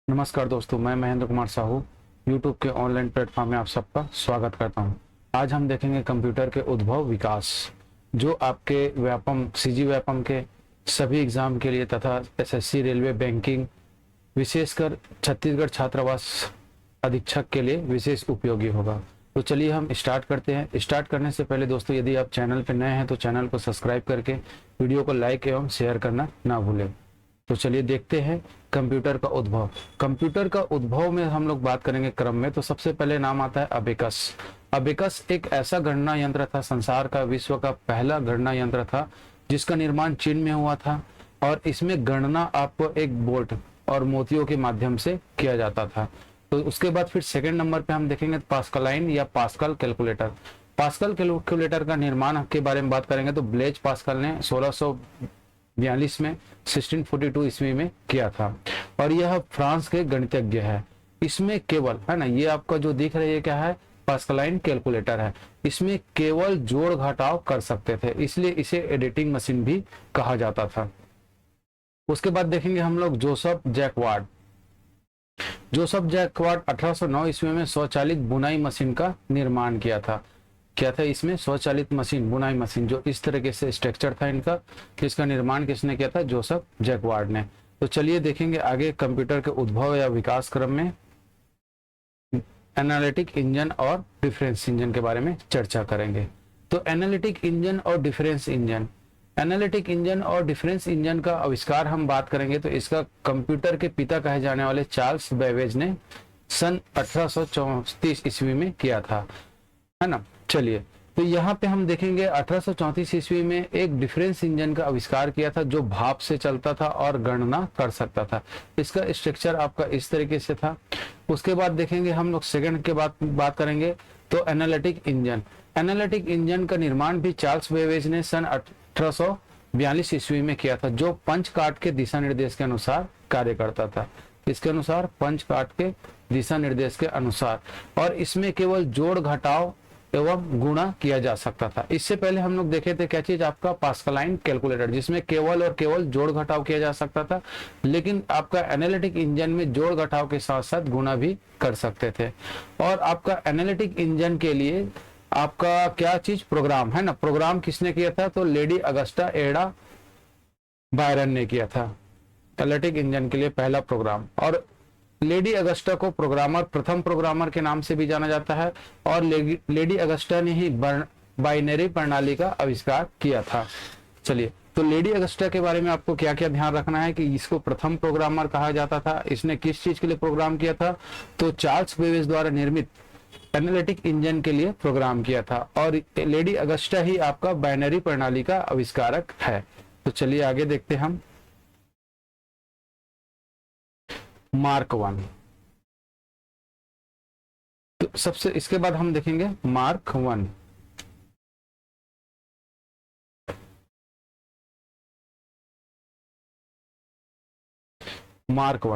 नमस्कार दोस्तों, मैं महेंद्र कुमार साहू यूट्यूब के ऑनलाइन प्लेटफॉर्म में आप सबका स्वागत करता हूं। आज हम देखेंगे कंप्यूटर के उद्भव विकास, जो आपके व्यापम सीजी व्यापम के सभी एग्जाम के लिए तथा एसएससी, रेलवे, बैंकिंग, विशेषकर छत्तीसगढ़ छात्रावास अधीक्षक के लिए विशेष उपयोगी होगा। तो चलिए हम स्टार्ट करते हैं। स्टार्ट करने से पहले दोस्तों, यदि आप चैनल पर नए हैं तो चैनल को सब्सक्राइब करके वीडियो को लाइक एवं शेयर करना ना भूलें। तो चलिए देखते हैं कंप्यूटर का उद्भव। कंप्यूटर का उद्भव में हम लोग बात करेंगे क्रम में। तो सबसे पहले नाम आता है अबेकस। अबेकस एक ऐसा गणना यंत्र था, संसार का, विश्व का पहला गणना यंत्र था, जिसका निर्माण चीन में हुआ था और इसमें गणना आपको एक बोल्ट और मोतियों के माध्यम से किया जाता था। तो उसके बाद फिर सेकंड नंबर पे हम देखेंगे पास्कलाइन या पास्कल कैलकुलेटर। पास्कल कैलकुलेटर का निर्माण के बारे में बात करेंगे तो ब्लेज पास्कल ने 1642 में 1642 ईस्वी में किया था और यह फ्रांस के गणितज्ञ है। इसमें केवल, है ना, ये आपका जो दिख रहा है ये क्या है, पास्कलाइन कैलकुलेटर है। इसमें केवल जोड़ घटाव कर सकते थे, इसलिए इसे एडिटिंग मशीन भी कहा जाता था। उसके बाद देखेंगे हम लोग जोसेफ जैकवार्ड। जोसेफ जैकवार्ड 1809 ईस्वी में स्वचालित बुनाई मशीन का निर्माण किया था। क्या था इसमें? स्वचालित मशीन, बुनाई मशीन, जो इस तरीके से स्ट्रक्चर था इनका। इसका निर्माण किसने किया था? जोसेफ जैकवार्ड ने। तो चलिए देखेंगे आगे कंप्यूटर के उद्भव या विकास क्रम में एनालिटिक इंजन और डिफरेंस इंजन के बारे में चर्चा करेंगे। तो एनालिटिक इंजन और डिफरेंस इंजन, एनालिटिक इंजन और डिफरेंस इंजन का आविष्कार हम बात करेंगे तो इसका कंप्यूटर के पिता कहे जाने वाले चार्ल्स बेबेज ने सन 1834 ईस्वी में किया था, है ना। चलिए, तो यहाँ पे हम देखेंगे 1834 ईस्वी में एक डिफरेंस इंजन का आविष्कार किया था, जो भाप से चलता था और गणना कर सकता था। इसका स्ट्रक्चर आपका इस तरीके से था। उसके बाद देखेंगे हम लोग सेकंड के बात करेंगे तो एनालिटिक इंजन। एनालिटिक इंजन का निर्माण भी चार्ल्स बेबेज ने सन 1842 ईस्वी में किया था, जो पंच काट के दिशा निर्देश के अनुसार कार्य करता था। इसके अनुसार, पंच काट के दिशा निर्देश के अनुसार, और इसमें केवल जोड़ घटाव एवं गुणा किया जा सकता था। इससे पहले हम लोग देखे थे क्या चीज, आपका पास्कलाइन कैलकुलेटर, जिसमें केवल और केवल जोड़ घटाव किया जा सकता था। लेकिन आपका एनालिटिक इंजन में जोड़ घटाव के साथ साथ गुणा भी कर सकते थे। और आपका एनालिटिक इंजन के लिए आपका क्या चीज, प्रोग्राम, है ना। प्रोग्राम किसने किया था? तो लेडी अगस्टा एडा बायरन ने किया था एनालिटिक इंजन के लिए पहला प्रोग्राम। और लेडी अगस्टा को प्रोग्रामर, प्रथम प्रोग्रामर के नाम से भी जाना जाता है। और लेडी अगस्टा ने ही बाइनरी प्रणाली का आविष्कार किया था। चलिए, तो लेडी अगस्टा के बारे में आपको क्या क्या ध्यान रखना है कि इसको प्रथम प्रोग्रामर कहा जाता था। इसने किस चीज के लिए प्रोग्राम किया था? तो चार्ल्स बेबेज द्वारा निर्मित एनालिटिक इंजन के लिए प्रोग्राम किया था। और लेडी अगस्टा ही आपका बाइनरी प्रणाली का आविष्कारक है। तो चलिए आगे देखते हैं हम मार्क वन। तो सबसे इसके बाद हम देखेंगे मार्क वन। मार्क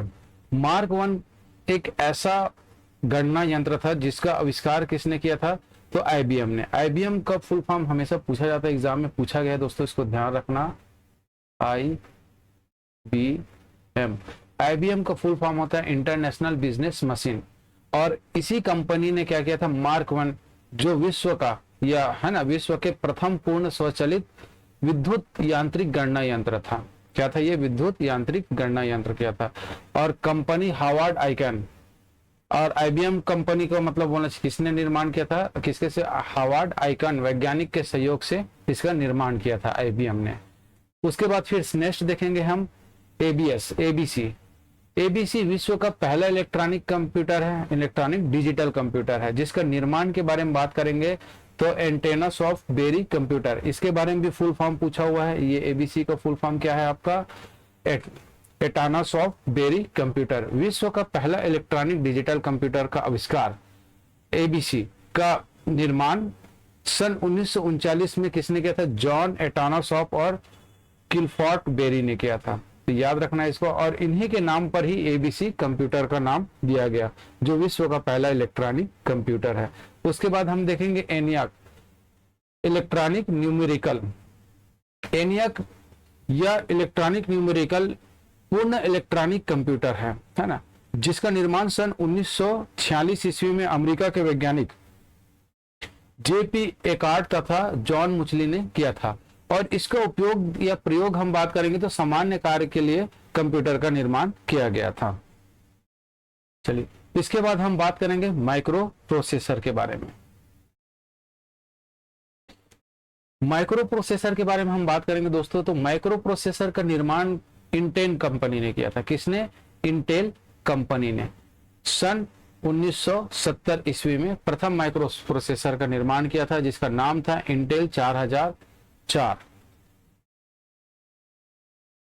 वन एक ऐसा गणना यंत्र था जिसका आविष्कार किसने किया था? तो आईबीएम ने। आईबीएम का फुल फॉर्म हमेशा पूछा जाता है, एग्जाम में पूछा गया है दोस्तों, इसको ध्यान रखना। आईबीएम, आईबीएम का फुल फॉर्म होता है इंटरनेशनल बिजनेस मशीन। और इसी कंपनी ने क्या किया था? मार्क वन, जो विश्व का, या है ना, विश्व के प्रथम पूर्ण स्वचालित विद्युत यांत्रिक गणना यंत्र था। क्या था ये? विद्युत यांत्रिक गणना यंत्र किया था। और कंपनी हार्वर्ड आइकन, और आईबीएम कंपनी को मतलब बोलना, किसने निर्माण किया था? किसके से? हार्वर्ड आइकन वैज्ञानिक के सहयोग से इसका निर्माण किया था आईबीएम ने। उसके बाद फिर नेक्स्ट देखेंगे हम एबीसी। एबीसी विश्व का पहला इलेक्ट्रॉनिक कंप्यूटर है, इलेक्ट्रॉनिक डिजिटल कंप्यूटर है, जिसका निर्माण के बारे में बात करेंगे तो एंटेनस ऑफ बेरी कंप्यूटर। इसके बारे में भी फुल फॉर्म पूछा हुआ है। ये एबीसी का फुल फॉर्म क्या है आपका? एटानस ऑफ बेरी कंप्यूटर। विश्व का पहला इलेक्ट्रॉनिक डिजिटल कंप्यूटर का आविष्कार, एबीसी का निर्माण सन 1939 में किसने किया था? जॉन एटानस ऑफ और किलफॉर्ट बेरी ने किया था। तो याद रखना इसको। और इन्हीं के नाम पर ही एबीसी कंप्यूटर का नाम दिया गया, जो विश्व का पहला इलेक्ट्रॉनिक कंप्यूटर है। उसके बाद हम देखेंगे एनियाक, इलेक्ट्रॉनिक न्यूमेरिकल। एनियाक या इलेक्ट्रॉनिक न्यूमेरिकल पूर्ण इलेक्ट्रॉनिक कंप्यूटर है ना। जिसका निर्माण सन 1946 ईस्वी में अमेरिका के वैज्ञानिक जेपी एकार्ट तथा जॉन मुचली ने किया था। और इसका उपयोग या प्रयोग हम बात करेंगे तो सामान्य कार्य के लिए कंप्यूटर का निर्माण किया गया था। चलिए, इसके बाद हम बात करेंगे माइक्रो प्रोसेसर के बारे में। माइक्रो प्रोसेसर के बारे में हम बात करेंगे दोस्तों, तो माइक्रो प्रोसेसर का निर्माण इंटेल कंपनी ने किया था। किसने? इंटेल कंपनी ने सन 1970 ईस्वी में प्रथम माइक्रो प्रोसेसर का निर्माण किया था, जिसका नाम था इंटेल 4004।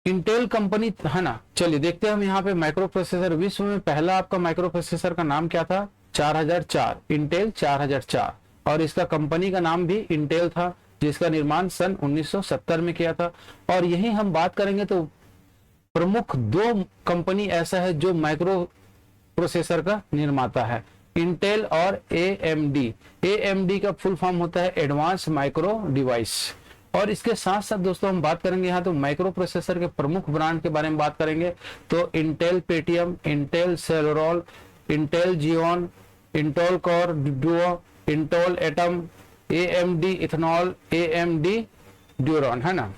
इंटेल कंपनी है ना। चलिए देखते हैं हम यहाँ पे माइक्रो प्रोसेसर। विश्व में पहला आपका माइक्रो प्रोसेसर का नाम क्या था? 4004, इंटेल 4004। और इसका कंपनी का नाम भी इंटेल था, जिसका निर्माण सन 1970 में किया था। और यही हम बात करेंगे तो प्रमुख दो कंपनी ऐसा है जो माइक्रो प्रोसेसर का निर्माता है, इंटेल और AMD। AMD का फुल फॉर्म होता है एडवांस माइक्रो डिवाइस। और इसके साथ साथ दोस्तों हम बात करेंगे यहाँ तो माइक्रो प्रोसेसर के प्रमुख ब्रांड के बारे में बात करेंगे तो Intel Pentium, Intel Celeron, Intel Xeon, Intel Core Duo, Intel Atom, AMD इथेनॉल, AMD ड्यूरॉन, है ना।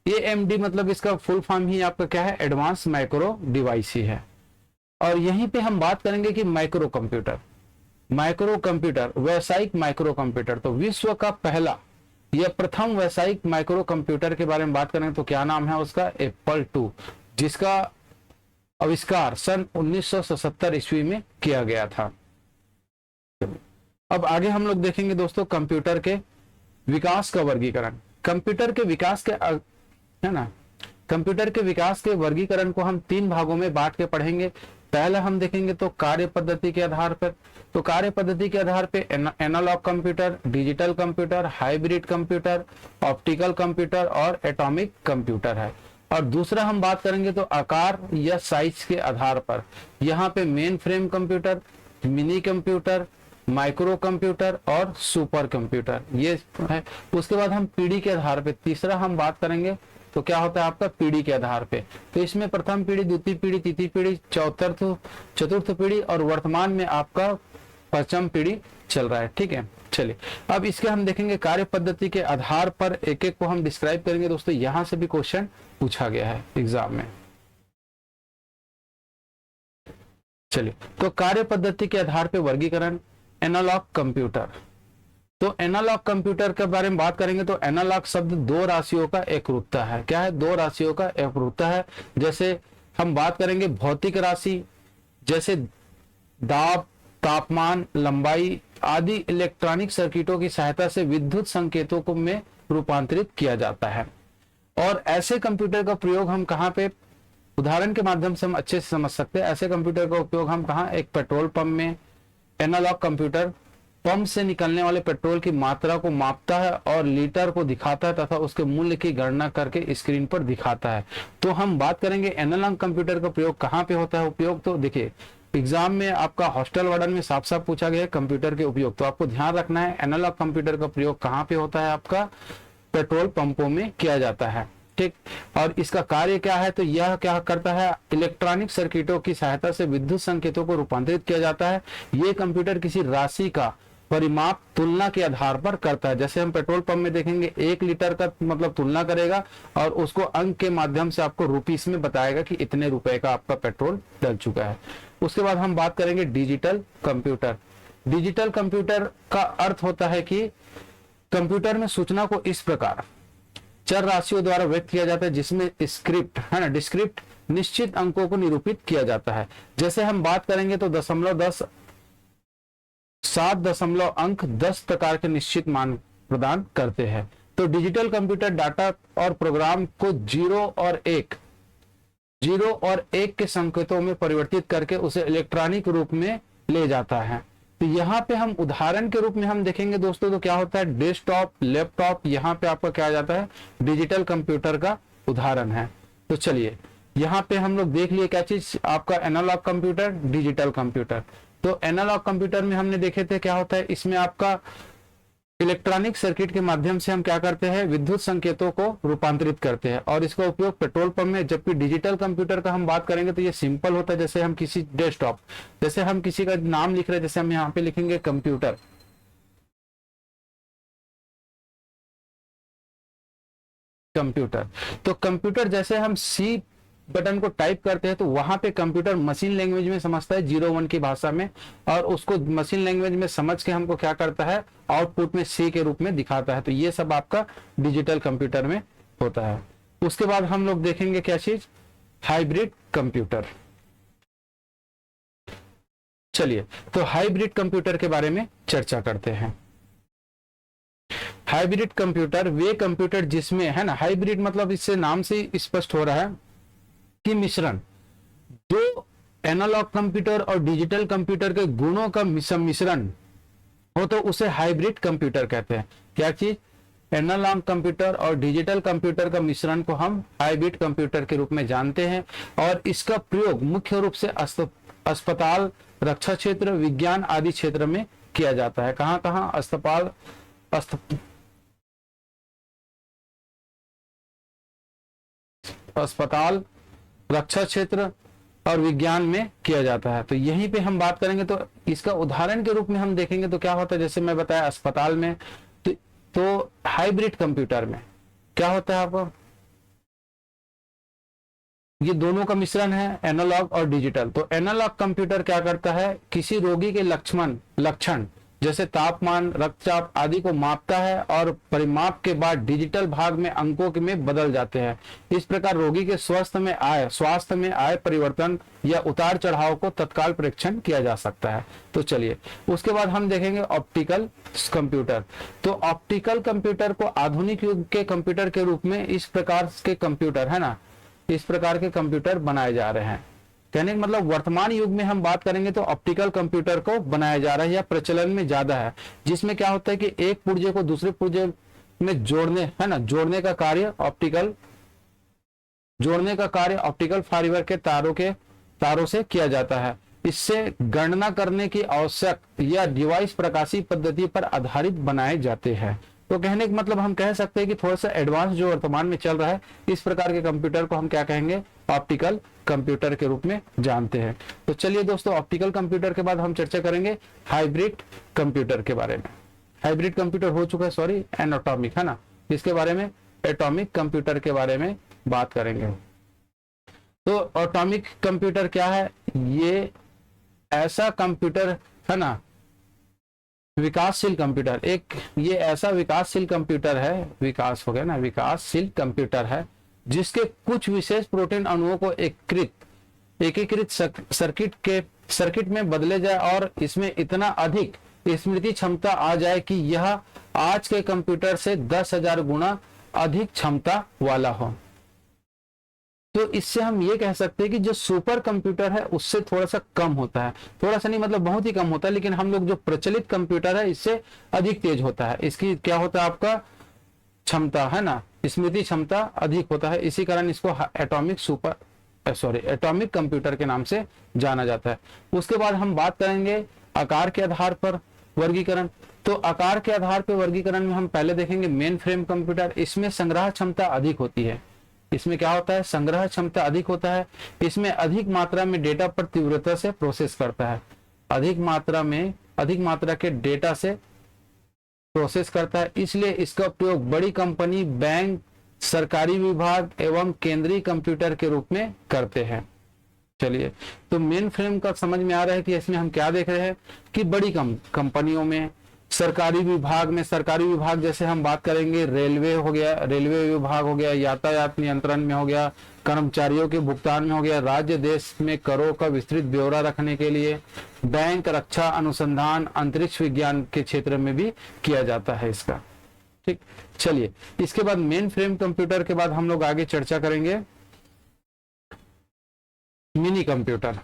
AMD मतलब इसका फुल फॉर्म ही आपका क्या है? एडवांस माइक्रो डिवाइस ही है। और यहीं पे हम बात करेंगे कि माइक्रो कंप्यूटर, व्यावसायिक माइक्रो कंप्यूटर। तो विश्व का पहला यह प्रथम व्यावसायिक माइक्रो कंप्यूटर के बारे में बात करें तो क्या नाम है उसका? एप्पल 2, जिसका आविष्कार सन 1977 ईस्वी में किया गया था। अब आगे हम लोग देखेंगे दोस्तों कंप्यूटर के विकास का वर्गीकरण। कंप्यूटर के विकास के है ना, कंप्यूटर के विकास के वर्गीकरण को हम 3 भागों में बांट के पढ़ेंगे। पहले हम देखेंगे तो कार्य पद्धति के आधार पर। तो कार्य पद्धति के आधार पे analog computer, digital computer, hybrid computer, optical computer और एटॉमिक कंप्यूटर है। और दूसरा हम बात करेंगे तो आकार या साइज के आधार पर। यहाँ पे main frame computer, mini computer, micro computer और सुपर कंप्यूटर ये है। उसके बाद हम पीढ़ी के आधार पे तीसरा हम बात करेंगे तो क्या होता है आपका? पीढ़ी के आधार पे। तो इसमें प्रथम पीढ़ी, द्वितीय पीढ़ी, तृतीय पीढ़ी, चतुर्थ पीढ़ी और वर्तमान में आपका 5वीं पीढ़ी चल रहा है। ठीक है, चलिए अब इसके हम देखेंगे कार्य पद्धति के आधार पर एक एक को हम डिस्क्राइब करेंगे दोस्तों। यहां से भी क्वेश्चन पूछा गया है एग्जाम में। चलिए, तो कार्य पद्धति के आधार पर वर्गीकरण। एनालॉग कंप्यूटर, तो एनालॉग कंप्यूटर के बारे में बात करेंगे तो एनालॉग शब्द 2 राशियों का एकरूपता है। क्या है? 2 राशियों का एकरूपता है। जैसे हम बात करेंगे भौतिक राशि, जैसे दाब, तापमान, लंबाई आदि इलेक्ट्रॉनिक सर्किटों की सहायता से विद्युत संकेतों को में रूपांतरित किया जाता है। और ऐसे कंप्यूटर का प्रयोग हम कहाँ पे? उदाहरण के माध्यम से हम अच्छे से समझ सकते हैं। ऐसे कंप्यूटर का उपयोग हम कहाँ? एक पेट्रोल पंप में। एनालॉग कंप्यूटर पंप से निकलने वाले पेट्रोल की मात्रा को मापता है और लीटर को दिखाता है तथा उसके मूल्य की गणना करके स्क्रीन पर दिखाता है। तो हम बात करेंगे एनालॉग कंप्यूटर का प्रयोग कहाँ पे होता है? उपयोग तो देखिए एग्जाम में आपका हॉस्टल वार्डन में साफ साफ पूछा गया है कंप्यूटर के उपयोग। तो आपको ध्यान रखना है एनालॉग कंप्यूटर का प्रयोग कहाँ पे होता है? आपका पेट्रोल पंपों में किया जाता है। ठीक, और इसका कार्य क्या है? तो यह क्या करता है? इलेक्ट्रॉनिक सर्किटों की सहायता से विद्युत संकेतों को रूपांतरित किया जाता है। ये कंप्यूटर किसी राशि का परिमाप तुलना के आधार पर करता है। जैसे हम पेट्रोल पंप में देखेंगे 1 लीटर का मतलब तुलना करेगा और उसको अंक के माध्यम से आपको रुपीस में बताएगा कि इतने रुपए का आपका पेट्रोल डल चुका है। उसके बाद हम बात करेंगे डिजिटल कंप्यूटर। डिजिटल कंप्यूटर का अर्थ होता है कि कंप्यूटर में सूचना को इस प्रकार चर राशियों द्वारा व्यक्त किया जाता है जिसमें स्क्रिप्ट है ना, डिस्क्रिप्ट निश्चित अंकों को निरूपित किया जाता है। जैसे हम बात करेंगे तो 0.10 7 दशमलव अंक 10 प्रकार के निश्चित मान प्रदान करते हैं। तो डिजिटल कंप्यूटर डाटा और प्रोग्राम को 0 और 1 के संकेतों में परिवर्तित करके उसे इलेक्ट्रॉनिक रूप में ले जाता है। तो यहाँ पे हम उदाहरण के रूप में हम देखेंगे दोस्तों तो क्या होता है? डेस्कटॉप, लैपटॉप, यहाँ पे आपका क्या आ जाता है? डिजिटल कंप्यूटर का उदाहरण है। तो चलिए यहाँ पे हम लोग देख लिए क्या चीज? आपका एनालॉग कंप्यूटर, डिजिटल कंप्यूटर। तो एनालॉग कंप्यूटर में हमने देखे थे क्या होता है? इसमें आपका इलेक्ट्रॉनिक सर्किट के माध्यम से हम क्या करते हैं, विद्युत संकेतों को रूपांतरित करते हैं और इसका उपयोग पेट्रोल पंप में, जबकि डिजिटल कंप्यूटर का हम बात करेंगे तो ये सिंपल होता है। जैसे हम किसी डेस्कटॉप, जैसे हम किसी का नाम लिख रहे हैं, जैसे हम यहाँ पे लिखेंगे कंप्यूटर, कंप्यूटर, तो कंप्यूटर जैसे हम सी बटन को टाइप करते हैं तो वहां पे कंप्यूटर मशीन लैंग्वेज में समझता है 01 की भाषा में, और उसको मशीन लैंग्वेज में समझ के हमको क्या करता है, आउटपुट में सी के रूप में दिखाता है। तो ये सब आपका डिजिटल कंप्यूटर में होता है। उसके बाद हम लोग देखेंगे क्या चीज, हाइब्रिड कंप्यूटर। चलिए, तो हाइब्रिड कंप्यूटर के बारे में चर्चा करते हैं। हाइब्रिड कंप्यूटर वे कंप्यूटर जिसमें, है ना, हाइब्रिड मतलब इससे नाम से स्पष्ट हो रहा है कि मिश्रण, जो एनालॉग कंप्यूटर और डिजिटल कंप्यूटर के गुणों का सम्मिश्रण हो तो उसे हाइब्रिड कंप्यूटर कहते हैं। क्या चीज, एनालॉग कंप्यूटर और डिजिटल कंप्यूटर का मिश्रण को हम हाइब्रिड कंप्यूटर के रूप में जानते हैं, और इसका प्रयोग मुख्य रूप से अस्पताल, रक्षा क्षेत्र, विज्ञान आदि क्षेत्र में किया जाता है। कहां कहां, अस्पताल, रक्षा क्षेत्र और विज्ञान में किया जाता है। तो यहीं पे हम बात करेंगे तो इसका उदाहरण के रूप में हम देखेंगे तो क्या होता है, जैसे मैं बताया अस्पताल में, तो हाइब्रिड कंप्यूटर में क्या होता है, आपको ये दोनों का मिश्रण है, एनालॉग और डिजिटल। तो एनालॉग कंप्यूटर क्या करता है, किसी रोगी के लक्षण जैसे तापमान, रक्तचाप आदि को मापता है और परिमाप के बाद डिजिटल भाग में अंकों में बदल जाते हैं। इस प्रकार रोगी के स्वास्थ्य में आए परिवर्तन या उतार चढ़ाव को तत्काल परीक्षण किया जा सकता है। तो चलिए, उसके बाद हम देखेंगे ऑप्टिकल कंप्यूटर। तो ऑप्टिकल कंप्यूटर को आधुनिक युग के कंप्यूटर के रूप में इस प्रकार के कंप्यूटर, है ना, इस प्रकार के कंप्यूटर बनाए जा रहे हैं। कहने का मतलब वर्तमान युग में हम बात करेंगे तो ऑप्टिकल कंप्यूटर को बनाया जा रहा है या प्रचलन में ज्यादा है, जिसमें क्या होता है कि एक पुर्जे को दूसरे पुर्जे में जोड़ने, है ना, जोड़ने का कार्य ऑप्टिकल फाइबर के तारों से किया जाता है। इससे गणना करने की आवश्यक या डिवाइस प्रकाशी पद्धति पर आधारित बनाए जाते हैं। तो कहने का मतलब हम कह सकते हैं कि थोड़ा सा एडवांस जो वर्तमान में चल रहा है, इस प्रकार के कंप्यूटर को हम क्या कहेंगे, ऑप्टिकल कंप्यूटर के रूप में जानते हैं। तो चलिए दोस्तों, ऑप्टिकल कंप्यूटर के बाद हम चर्चा करेंगे हाइब्रिड कंप्यूटर के बारे में। हाइब्रिड कंप्यूटर हो चुका है, सॉरी, एटॉमिक, है ना, इसके बारे में एटॉमिक कंप्यूटर के बारे में बात करेंगे। तो एटॉमिक कंप्यूटर क्या है, ये ऐसा कंप्यूटर है ना, विकासशील कंप्यूटर, एक ये ऐसा विकासशील कंप्यूटर है, विकास हो गया ना, विकासशील कंप्यूटर है जिसके कुछ विशेष प्रोटीन अणुओं को एकीकृत सर्किट में बदले जाए और इसमें इतना अधिक स्मृति क्षमता आ जाए कि यह आज के कंप्यूटर से 10,000 गुना अधिक क्षमता वाला हो। तो इससे हम ये कह सकते हैं कि जो सुपर कंप्यूटर है उससे थोड़ा सा कम होता है, थोड़ा सा नहीं मतलब बहुत ही कम होता है, लेकिन हम लोग जो प्रचलित कंप्यूटर है इससे अधिक तेज होता है। इसकी क्या होता है, आपका क्षमता, है ना, स्मृति क्षमता अधिक होता है, इसी कारण इसको एटॉमिक कंप्यूटर के नाम से जाना जाता है। उसके बाद हम बात करेंगे आकार के आधार पर वर्गीकरण। तो आकार के आधार पर वर्गीकरण में हम पहले देखेंगे मेन फ्रेम कंप्यूटर। इसमें संग्रह क्षमता अधिक होती है, इसमें क्या होता है, संग्रह क्षमता अधिक होता है। इसमें अधिक मात्रा में डेटा पर तीव्रता से प्रोसेस करता है, अधिक मात्रा के डेटा से प्रोसेस करता है, इसलिए इसका उपयोग बड़ी कंपनी, बैंक, सरकारी विभाग एवं केंद्रीय कंप्यूटर के रूप में करते हैं। चलिए, तो मेन फ्रेम का समझ में आ रहा है कि इसमें हम क्या देख रहे हैं कि बड़ी कंपनियों में, सरकारी विभाग जैसे हम बात करेंगे, रेलवे विभाग हो गया, यातायात नियंत्रण में हो गया, कर्मचारियों के भुगतान में हो गया, राज्य देश में करों का विस्तृत ब्यौरा रखने के लिए, बैंक, रक्षा, अनुसंधान, अंतरिक्ष विज्ञान के क्षेत्र में भी किया जाता है इसका। ठीक, चलिए, इसके बाद मेन फ्रेम कंप्यूटर के बाद हम लोग आगे चर्चा करेंगे मिनी कंप्यूटर।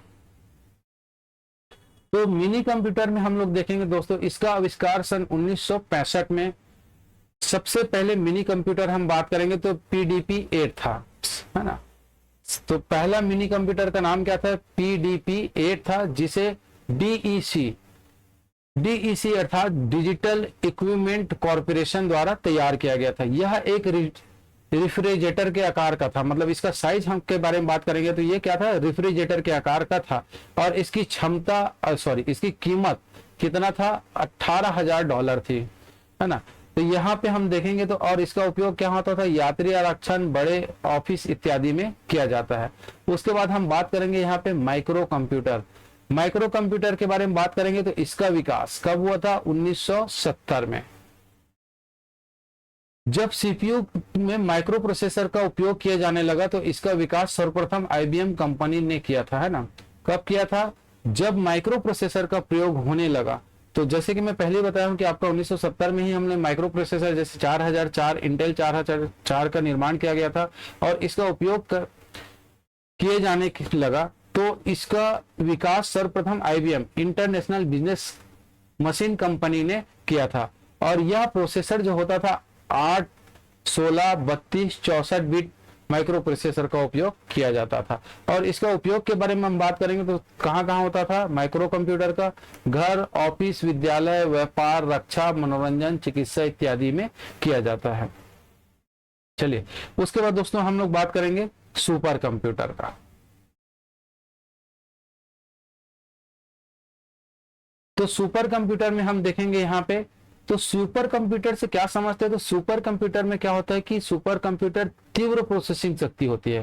तो मिनी कंप्यूटर में हम लोग देखेंगे दोस्तों, इसका आविष्कार सन 1965 में, सबसे पहले मिनी कंप्यूटर हम बात करेंगे तो PDP-8 था, है ना। तो पहला मिनी कंप्यूटर का नाम क्या था, PDP-8 था, जिसे डीईसी अर्थात डिजिटल इक्विपमेंट कॉरपोरेशन द्वारा तैयार किया गया था। यह एक रेफ्रिजरेटर के आकार का था, मतलब इसका साइज हम के बारे में बात करेंगे तो ये क्या था, रेफ्रिजरेटर के आकार का था। और इसकी क्षमता इसकी कीमत कितना था, $18,000 थी, है ना। तो यहाँ पे हम देखेंगे तो, और इसका उपयोग क्या होता था, यात्री आरक्षण, बड़े ऑफिस इत्यादि में किया जाता है। उसके बाद हम बात करेंगे यहाँ पे माइक्रो कंप्यूटर। माइक्रो कंप्यूटर के बारे में बात करेंगे तो इसका विकास कब हुआ था, 1970 में, जब सीपीयू में माइक्रो प्रोसेसर का उपयोग किया जाने लगा। तो इसका विकास सर्वप्रथम आईबीएम कंपनी ने किया था, है ना। कब किया था, जब माइक्रो प्रोसेसर का प्रयोग होने लगा। तो जैसे कि मैं पहले बताया हूं कि आपका 1970 में ही हमने माइक्रो प्रोसेसर जैसे 4004, इंटेल 4004 का निर्माण किया गया था और इसका उपयोग किए जाने लगा। तो इसका विकास सर्वप्रथम IBM international business machine company ने किया था। और यह प्रोसेसर जो होता था 8, 16, 32, 64 बिट माइक्रो प्रोसेसर का उपयोग किया जाता था। और इसका उपयोग के बारे में हम बात करेंगे तो कहां कहां होता था माइक्रो कंप्यूटर का, घर, ऑफिस, विद्यालय, व्यापार, रक्षा, मनोरंजन, चिकित्सा इत्यादि में किया जाता है। चलिए उसके बाद दोस्तों हम लोग बात करेंगे सुपर कंप्यूटर का। तो सुपर कंप्यूटर में हम देखेंगे यहाँ पे, तो सुपर कंप्यूटर से क्या समझते हैं, तो सुपर कंप्यूटर में क्या होता है कि सुपर कंप्यूटर तीव्र प्रोसेसिंग शक्ति होती है।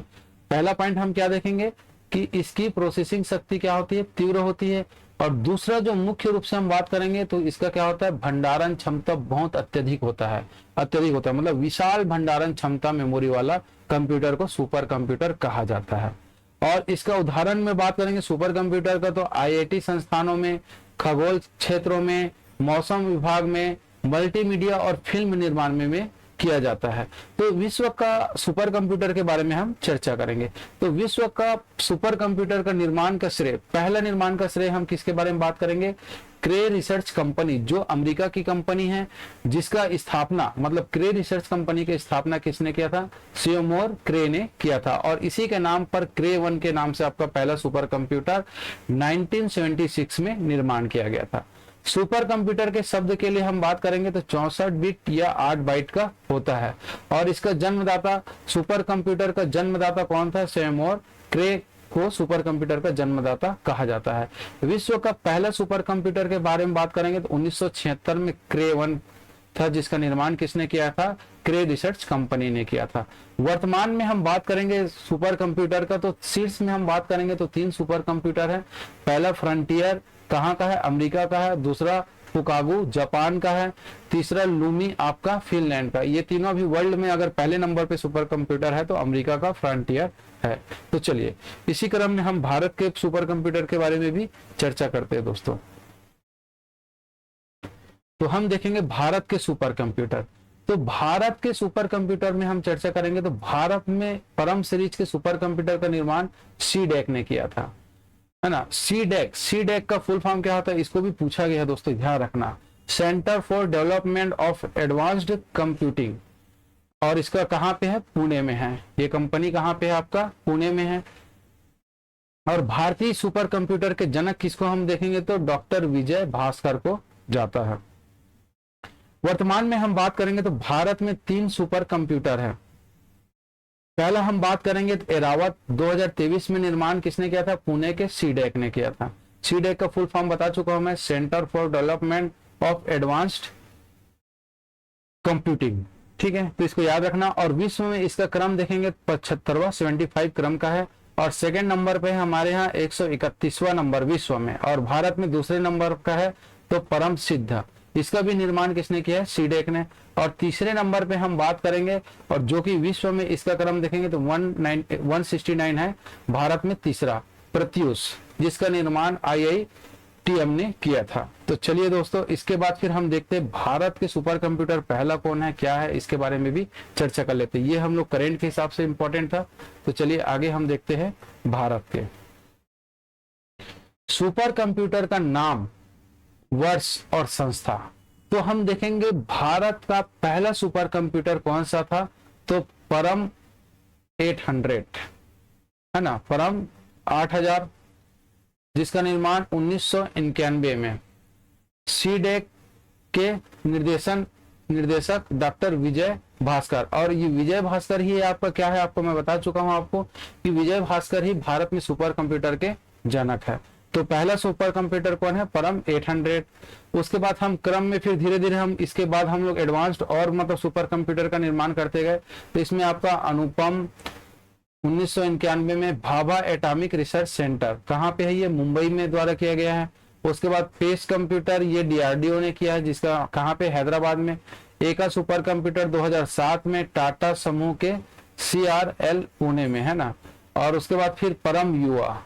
पहला पॉइंट हम क्या देखेंगे कि इसकी प्रोसेसिंग शक्ति क्या होती है, तीव्र होती है। और दूसरा जो मुख्य रूप से हम बात करेंगे तो इसका क्या होता है, भंडारण क्षमता बहुत अत्यधिक होता है, मतलब विशाल भंडारण क्षमता मेमोरी वाला कंप्यूटर को सुपर कंप्यूटर कहा जाता है। और इसका उदाहरण में बात करेंगे सुपर कंप्यूटर का, तो आईआईटी संस्थानों में, खगोल क्षेत्रों में, मौसम विभाग में, मल्टीमीडिया और फिल्म निर्माण में किया जाता है। तो विश्व का सुपर कंप्यूटर के बारे में हम चर्चा करेंगे। तो विश्व का सुपर कंप्यूटर का निर्माण का श्रेय, पहला निर्माण का श्रेय हम किसके बारे में बात करेंगे, क्रे रिसर्च कंपनी, जो अमेरिका की कंपनी है, जिसका स्थापना मतलब क्रे रिसर्च कंपनी की स्थापना किसने किया था, सियोमोर क्रे ने किया था। और इसी के नाम पर क्रे 1 के नाम से आपका पहला सुपर कंप्यूटर 1976 में निर्माण किया गया था। सुपर कंप्यूटर के शब्द के लिए हम बात करेंगे तो 64 बिट या 8 बाइट का होता है। और इसका जन्मदाता, सुपर कंप्यूटर का जन्मदाता कौन था, सियोमोर क्रे को सुपर कंप्यूटर का जन्मदाता कहा जाता है। विश्व का पहला सुपर कंप्यूटर के बारे में बात करेंगे तो 1976 में क्रे 1 था, जिसका निर्माण किसने किया था, क्रे रिसर्च कंपनी ने किया था। वर्तमान में हम बात करेंगे सुपर कंप्यूटर का, तो शीर्ष में हम बात करेंगे तो 3 सुपर कंप्यूटर है। पहला फ्रंटियर कहाँ का है, अमेरिका का है। दूसरा फुकागू जापान का है। तीसरा लूमी आपका फिनलैंड का। ये तीनों भी वर्ल्ड में अगर पहले नंबर पे सुपर कंप्यूटर है तो अमेरिका का फ्रंटियर है। तो चलिए इसी क्रम में हम भारत के सुपर कंप्यूटर के बारे में भी चर्चा करते हैं दोस्तों। तो हम देखेंगे भारत के सुपर कंप्यूटर। तो भारत के सुपर कंप्यूटर में हम चर्चा करेंगे तो भारत में परम सीरीज के सुपर कंप्यूटर का निर्माण सीडेक ने किया था, है ना। सीडेक का फुल फॉर्म क्या होता है, इसको भी पूछा गया है दोस्तों, ध्यान रखना, centre for development of advanced computing. और इसका कहां पे है, पुणे में है। ये कंपनी कहां पे है, आपका पुणे में है। और भारतीय सुपर कंप्यूटर के जनक किसको हम देखेंगे तो डॉक्टर विजय भास्कर को जाता है। वर्तमान में हम बात करेंगे तो भारत में 3 सुपर कंप्यूटर है। पहला हम बात करेंगे तो एरावत 2023 में निर्माण किसने किया था, पुणे के सीडेक ने किया था। सीडेक का फुल फॉर्म बता चुका हूं मैं, centre for development of advanced computing, ठीक है। तो इसको याद रखना। और विश्व में इसका क्रम देखेंगे 75वां 75 क्रम का है। और सेकंड नंबर पे हमारे यहाँ 131वां नंबर विश्व में। और भारत में दूसरे नंबर का है तो परम सिद्ध, इसका भी निर्माण किसने किया है, सीडेक ने। और तीसरे नंबर पे हम बात करेंगे और जो कि विश्व में इसका क्रम देखेंगे तो 169 है, भारत में तीसरा प्रत्यूष, जिसका निर्माण IITM ने किया था। तो चलिए दोस्तों इसके बाद फिर हम देखते हैं भारत के सुपर कंप्यूटर पहला कौन है, क्या है, इसके बारे में भी चर्चा कर लेते हैं। ये हम लोग करेंट के हिसाब से इंपॉर्टेंट था। तो चलिए आगे हम देखते हैं भारत के सुपर कंप्यूटर का नाम, वर्ष और संस्था। तो हम देखेंगे भारत का पहला सुपर कंप्यूटर कौन सा था, तो परम 800, है ना, परम 8000, जिसका निर्माण 1991 में सीडेक के निर्देशक डॉक्टर विजय भास्कर। और ये विजय भास्कर ही आपका क्या है, आपको मैं बता चुका हूं आपको कि विजय भास्कर ही भारत में सुपर कंप्यूटर के जनक है। तो पहला सुपर कंप्यूटर कौन है, परम 800। उसके बाद हम क्रम में फिर धीरे धीरे हम इसके बाद हम लोग एडवांस्ड और मतलब सुपर कंप्यूटर का निर्माण करते गए। तो इसमें आपका अनुपम 1991 में भाभा एटॉमिक रिसर्च सेंटर, कहाँ पे है ये, मुंबई में द्वारा किया गया है। उसके बाद पेस कंप्यूटर ये डीआरडीओ ने किया है, जिसका कहाँ पे, हैदराबाद में। एका सुपर कंप्यूटर 2007 में टाटा समूह के CRL पुणे में, है ना। और उसके बाद फिर परम युवा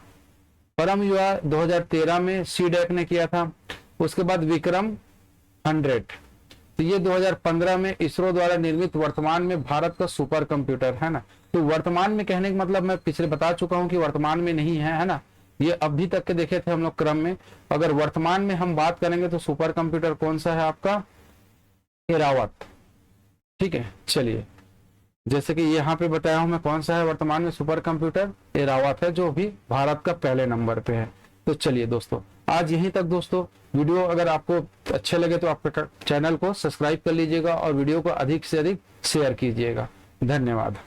2013 में सीडेक ने किया था। उसके बाद विक्रम 100, तो ये 2015 में इसरो द्वारा निर्मित वर्तमान में भारत का सुपर कंप्यूटर, है ना। तो वर्तमान में कहने का मतलब मैं पिछले बता चुका हूं कि वर्तमान में नहीं है ना। ये अभी तक के देखे थे हम लोग क्रम में। अगर वर्तमान में हम बात करेंगे तो सुपर कंप्यूटर कौन सा है आपका, एरावत। ठीक है, चलिए, जैसे कि यहाँ पे बताया हूं मैं कौन सा है वर्तमान में सुपर कंप्यूटर, एरावत है, जो भी भारत का पहले नंबर पे है। तो चलिए दोस्तों, आज यहीं तक दोस्तों। वीडियो अगर आपको अच्छे लगे तो आपके चैनल को सब्सक्राइब कर लीजिएगा और वीडियो को अधिक से अधिक शेयर कीजिएगा। धन्यवाद।